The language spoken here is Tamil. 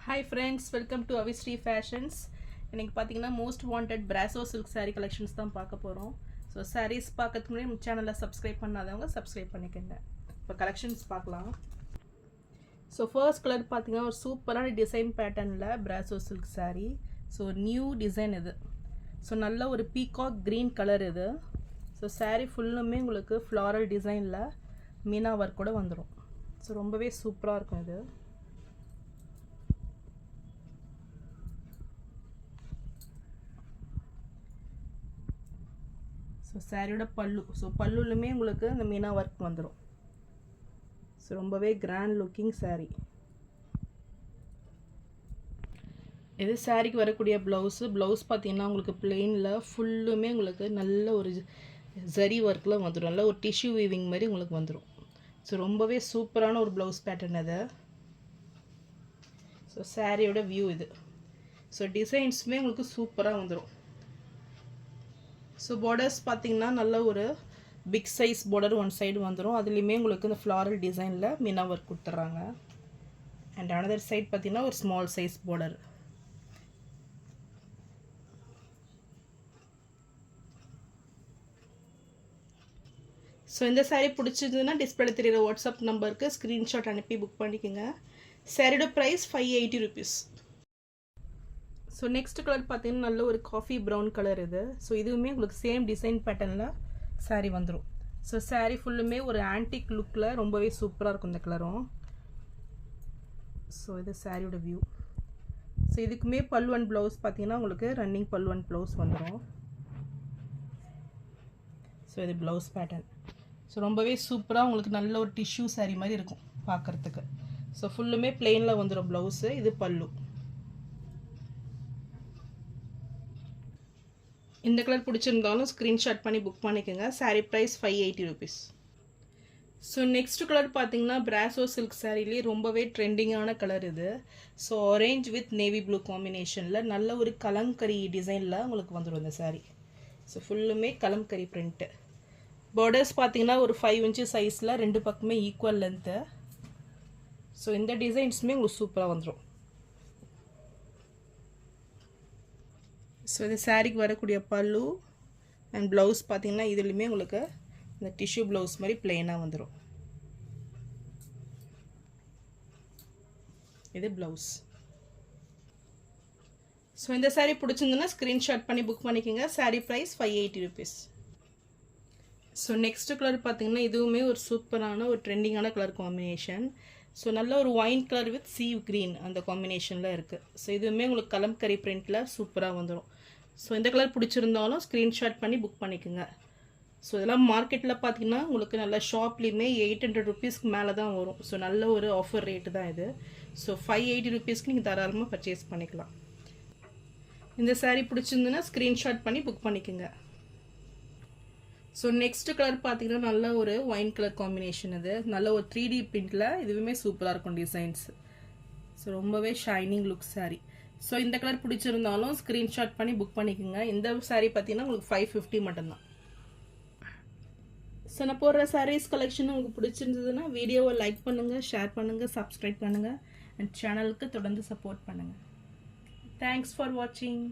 Hi friends, welcome to Avistri Fashions. இன்னைக்கு பார்த்தீங்கன்னா most wanted brasso silk saree collections தான் பார்க்க போகிறோம். ஸோ sarees பார்க்கறதுக்கு முன்னாடி நம்ம சேனலில் சப்ஸ்கிரைப் பண்ணாதவங்க சப்ஸ்கிரைப் பண்ணிக்கோங்க. இப்போ கலெக்ஷன்ஸ் பார்க்கலாம். ஸோ ஃபர்ஸ்ட் கலர் பார்த்தீங்கன்னா ஒரு சூப்பரான டிசைன் பேட்டர்னில் brasso silk saree. So new design இது. ஸோ நல்ல ஒரு பீகாக் க்ரீன் கலர் இது. ஸோ saree ஃபுல்லுமே உங்களுக்கு ஃப்ளாரல் டிசைனில் மீனா ஒர்க் கூட வந்துடும். ஸோ ரொம்பவே சூப்பராக இருக்கும் இது. ஸோ சாரியோட பல்லு, ஸோ பல்லுலுமே உங்களுக்கு இந்த மீனா ஒர்க் வந்துடும். ஸோ ரொம்பவே கிராண்ட் லுக்கிங் சாரீ இது. சாரிக்கு வரக்கூடிய ப்ளவுஸ் பார்த்தீங்கன்னா உங்களுக்கு பிளெயினில் ஃபுல்லுமே உங்களுக்கு நல்ல ஒரு ஜரி ஒர்க்கில் வந்துடும். நல்ல ஒரு டிஷ்யூ வீவிங் மாதிரி உங்களுக்கு வந்துடும். ஸோ ரொம்பவே சூப்பரான ஒரு ப்ளவுஸ் பேட்டர்ன் அது. ஸோ சாரியோட வியூ இது. ஸோ டிசைன்ஸுமே உங்களுக்கு சூப்பராக வந்துடும். ஸோ பார்டர்ஸ் பார்த்தீங்கன்னா நல்ல ஒரு big size border one side வந்துடும். அதுலேயுமே உங்களுக்கு இந்த ஃப்ளாரல் டிசைனில் மீனா ஒர்க் கொடுத்துட்றாங்க. அண்ட் அனதர் சைட் பார்த்தீங்கன்னா ஒரு ஸ்மால் சைஸ் பார்டர். ஸோ இந்த சாரீ பிடிச்சதுன்னா டிஸ்பிளே தெரியுற வாட்ஸ்அப் நம்பருக்கு ஸ்க்ரீன்ஷாட் அனுப்பி புக் பண்ணிக்கோங்க. சாரியோட price 580 rupees. So next colour பார்த்தீங்கன்னா நல்ல ஒரு காஃபி ப்ரௌன் கலர் இது. ஸோ இதுவுமே உங்களுக்கு சேம் டிசைன் பேட்டர்னில் சாரீ வந்துடும். ஸோ சாரீ ஃபுல்லுமே ஒரு ஆன்டிக் லுக்கில் ரொம்பவே சூப்பராக இருக்கும் இந்த கலரும். ஸோ இது சாரியோட வியூ. ஸோ இதுக்குமே பல்லு அண்ட் ப்ளவுஸ் பார்த்தீங்கன்னா உங்களுக்கு ரன்னிங் பல்லு அண்ட் ப்ளவுஸ் வந்துடும். ஸோ இது ப்ளவுஸ் பேட்டர்ன். ஸோ ரொம்பவே சூப்பராக உங்களுக்கு நல்ல ஒரு டிஷ்யூ சாரீ மாதிரி இருக்கும் பார்க்குறதுக்கு. ஸோ ஃபுல்லுமே பிளெயினில் வந்துடும் ப்ளவுஸு. இது பல்லு. இந்த கலர் பிடிச்சிருந்தாலும் ஸ்க்ரீன்ஷாட் பண்ணி புக் பண்ணிக்கோங்க. Sari price 580 rupees. So next colour பார்த்தீங்கன்னா பிராசோ சில்க் சாரீலேயே ரொம்பவே ட்ரெண்டிங்கான கலர் இது. So orange with navy blue காம்பினேஷனில் நல்ல ஒரு கலம்கரி டிசைனில் உங்களுக்கு வந்துடும் இந்த சாரீ. ஸோ ஃபுல்லுமே கலம்கரி பிரிண்ட்டு. பார்டர்ஸ் பார்த்தீங்கன்னா ஒரு 5 inches சைஸில் ரெண்டு பக்கமே ஈக்குவல் லென்த்து. ஸோ இந்த டிசைன்ஸுமே உங்களுக்கு சூப்பராக வந்துடும். ஸோ இது சாரீக்கு வரக்கூடிய பல்லு அண்ட் ப்ளவுஸ் பார்த்தீங்கன்னா இதுலேயுமே உங்களுக்கு இந்த டிஷ்யூ ப்ளவுஸ் மாதிரி பிளெயினாக வந்துடும். இது ப்ளவுஸ். ஸோ இந்த சாரீ பிடிச்சிருந்துன்னா ஸ்க்ரீன்ஷாட் பண்ணி புக் பண்ணிக்கோங்க. Sari price 580 rupees. So next colour பார்த்தீங்கன்னா இதுவுமே ஒரு சூப்பரான ஒரு ட்ரெண்டிங்கான கலர் காம்பினேஷன். ஸோ நல்ல ஒரு wine colour with sieve green அந்த காம்பினேஷனில் இருக்குது. ஸோ இதுவுமே உங்களுக்கு கலம்கரி பிரிண்டில் சூப்பராக வந்துடும். ஸோ இந்த கலர் பிடிச்சிருந்தாலும் ஸ்க்ரீன்ஷாட் பண்ணி புக் பண்ணிக்கோங்க. ஸோ இதெல்லாம் மார்க்கெட்டில் பார்த்தீங்கன்னா உங்களுக்கு நல்ல ஷாப்லேயுமே 800 rupeesக்கு மேலே தான் வரும். ஸோ நல்ல ஒரு ஆஃபர் ரேட்டு தான் இது. ஸோ 580 rupeesக்கு நீங்கள் தாராளமாக பர்ச்சேஸ் பண்ணிக்கலாம். இந்த சாரீ பிடிச்சிருந்துன்னா ஸ்க்ரீன்ஷாட் பண்ணி புக் பண்ணிக்கோங்க. ஸோ நெக்ஸ்ட் கலர் பார்த்தீங்கன்னா நல்ல ஒரு ஒயின் கலர் காம்பினேஷன் இது. நல்ல ஒரு 3D பிரிண்டில் இதுவுமே சூப்பராக இருக்கும் டிசைன்ஸ். ஸோ ரொம்பவே ஷைனிங் லுக் சாரீ. ஸோ இந்த கலர் பிடிச்சிருந்தாலும் ஸ்க்ரீன்ஷாட் பண்ணி புக் பண்ணிக்கோங்க. இந்த சாரீ பார்த்தீங்கன்னா உங்களுக்கு 550 மட்டும்தான். ஸோ நான் போடுற சாரீஸ் கலெக்ஷன் உங்களுக்கு பிடிச்சிருந்ததுன்னா வீடியோவை லைக் பண்ணுங்கள், ஷேர் பண்ணுங்கள், சப்ஸ்கிரைப் பண்ணுங்கள் அண்ட் சேனலுக்கு தொடர்ந்து சப்போர்ட் பண்ணுங்கள். தேங்க்ஸ் ஃபார் வாட்சிங்.